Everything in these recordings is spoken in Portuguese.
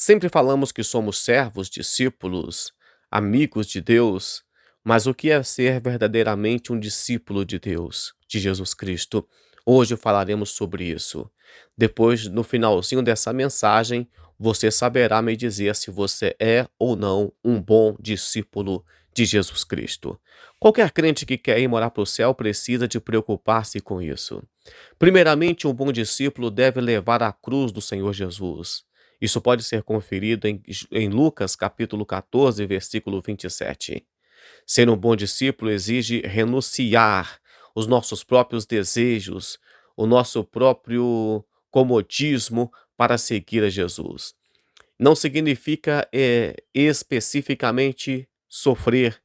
Sempre falamos que somos servos, discípulos, amigos de Deus, mas o que é ser verdadeiramente um discípulo de Deus, de Jesus Cristo? Hoje falaremos sobre isso. Depois, no finalzinho dessa mensagem, você saberá me dizer se você é ou não um bom discípulo de Jesus Cristo. Qualquer crente que quer ir morar para o céu precisa de preocupar-se com isso. Primeiramente, um bom discípulo deve levar a cruz do Senhor Jesus. Isso pode ser conferido em Lucas, capítulo 14, versículo 27. Ser um bom discípulo exige renunciar os nossos próprios desejos, o nosso próprio comodismo para seguir a Jesus. Não significa especificamente sofrer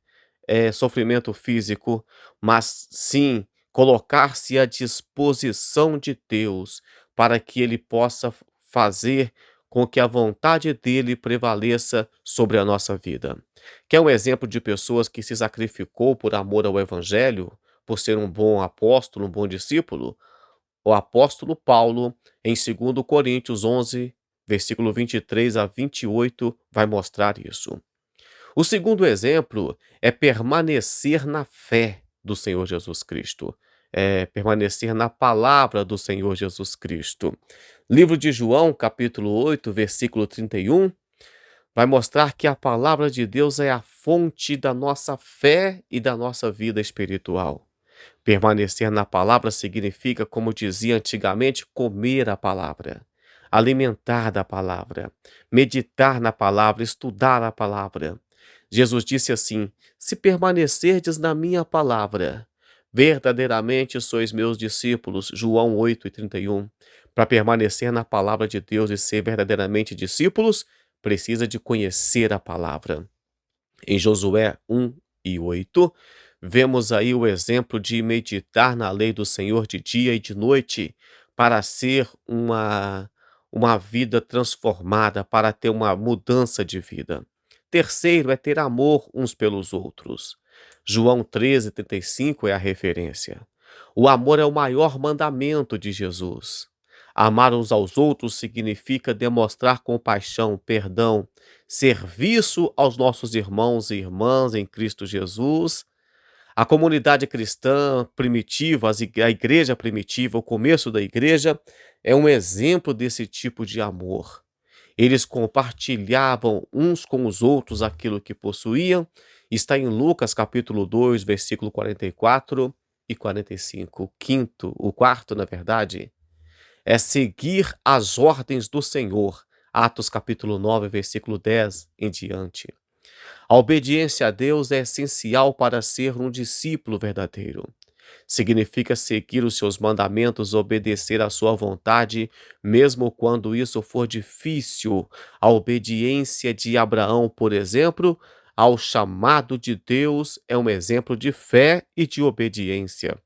sofrimento físico, mas sim colocar-se à disposição de Deus para que Ele possa fazer com que a vontade dele prevaleça sobre a nossa vida. Quer um exemplo de pessoas que se sacrificou por amor ao Evangelho, por ser um bom apóstolo, um bom discípulo? O apóstolo Paulo, em 2 Coríntios 11, versículo 23 a 28, vai mostrar isso. O segundo exemplo é permanecer na fé do Senhor Jesus Cristo, permanecer na palavra do Senhor Jesus Cristo. Livro de João, capítulo 8, versículo 31, vai mostrar que a palavra de Deus é a fonte da nossa fé e da nossa vida espiritual. Permanecer na palavra significa, como dizia antigamente, comer a palavra, alimentar da palavra, meditar na palavra, estudar a palavra. Jesus disse assim: se permanecerdes na minha palavra, verdadeiramente sois meus discípulos. João 8:31. Para permanecer na palavra de Deus e ser verdadeiramente discípulos, precisa de conhecer a palavra. Em Josué 1:8, vemos aí o exemplo de meditar na lei do Senhor de dia e de noite para ser uma vida transformada, para ter uma mudança de vida. Terceiro é ter amor uns pelos outros. João 13:35 é a referência. O amor é o maior mandamento de Jesus. Amar uns aos outros significa demonstrar compaixão, perdão, serviço aos nossos irmãos e irmãs em Cristo Jesus. A comunidade cristã primitiva, a igreja primitiva, o começo da igreja, é um exemplo desse tipo de amor. Eles compartilhavam uns com os outros aquilo que possuíam. Está em Lucas capítulo 2, versículo 44 e 45. O quarto, na verdade, é seguir as ordens do Senhor. Atos capítulo 9, versículo 10 em diante. A obediência a Deus é essencial para ser um discípulo verdadeiro. Significa seguir os seus mandamentos, obedecer à sua vontade, mesmo quando isso for difícil. A obediência de Abraão, por exemplo, ao chamado de Deus é um exemplo de fé e de obediência.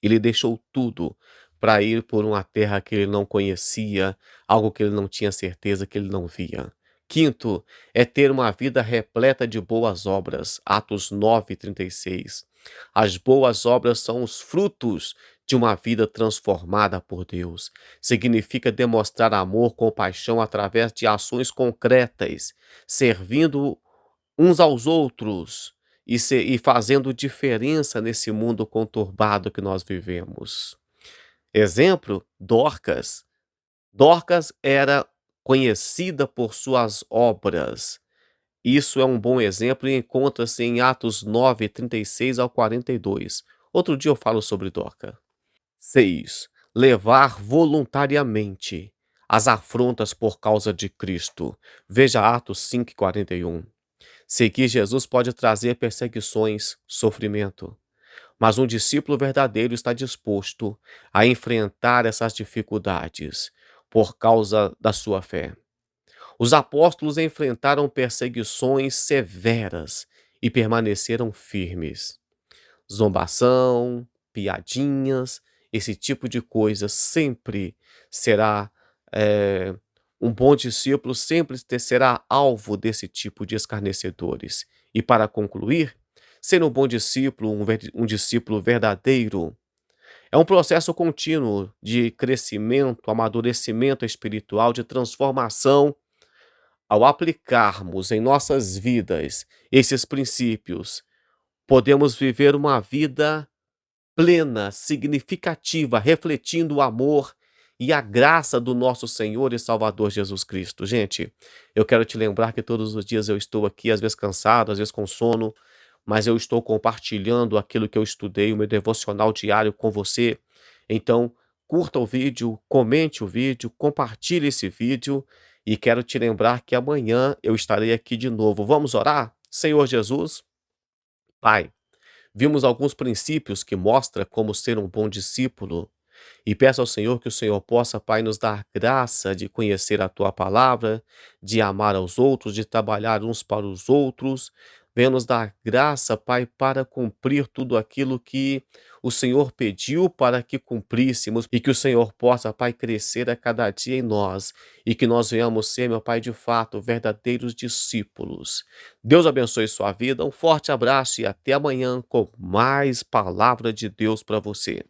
Ele deixou tudo para ir por uma terra que ele não conhecia, algo que ele não tinha certeza, que ele não via. Quinto, é ter uma vida repleta de boas obras. Atos 9:36. As boas obras são os frutos de uma vida transformada por Deus. Significa demonstrar amor, compaixão através de ações concretas, servindo uns aos outros e fazendo diferença nesse mundo conturbado que nós vivemos. Exemplo, Dorcas. Dorcas era conhecida por suas obras. Isso é um bom exemplo e encontra-se em Atos 9:36 ao 42. Outro dia eu falo sobre Dorcas. 6. Levar voluntariamente as afrontas por causa de Cristo. Veja Atos 5:41. Seguir Jesus pode trazer perseguições, sofrimento, mas um discípulo verdadeiro está disposto a enfrentar essas dificuldades por causa da sua fé. Os apóstolos enfrentaram perseguições severas e permaneceram firmes. Zombação, piadinhas, esse tipo de coisa sempre será eh, um bom discípulo, sempre será alvo desse tipo de escarnecedores. E para concluir, ser um bom discípulo, um discípulo verdadeiro, é um processo contínuo de crescimento, amadurecimento espiritual, de transformação ao aplicarmos em nossas vidas esses princípios, podemos viver uma vida plena, significativa, refletindo o amor e a graça do nosso Senhor e Salvador Jesus Cristo. Gente, eu quero te lembrar que todos os dias eu estou aqui, às vezes cansado, às vezes com sono, mas eu estou compartilhando aquilo que eu estudei, o meu devocional diário com você. Então, curta o vídeo, comente o vídeo, compartilhe esse vídeo e quero te lembrar que amanhã eu estarei aqui de novo. Vamos orar? Senhor Jesus, Pai. Vimos alguns princípios que mostra como ser um bom discípulo e peço ao Senhor que o Senhor possa, Pai, nos dar graça de conhecer a Tua palavra, de amar aos outros, de trabalhar uns para os outros. Venha nos dar graça, Pai, para cumprir tudo aquilo que o Senhor pediu para que cumpríssemos e que o Senhor possa, Pai, crescer a cada dia em nós e que nós venhamos ser, meu Pai, de fato, verdadeiros discípulos. Deus abençoe sua vida, um forte abraço e até amanhã com mais palavra de Deus para você.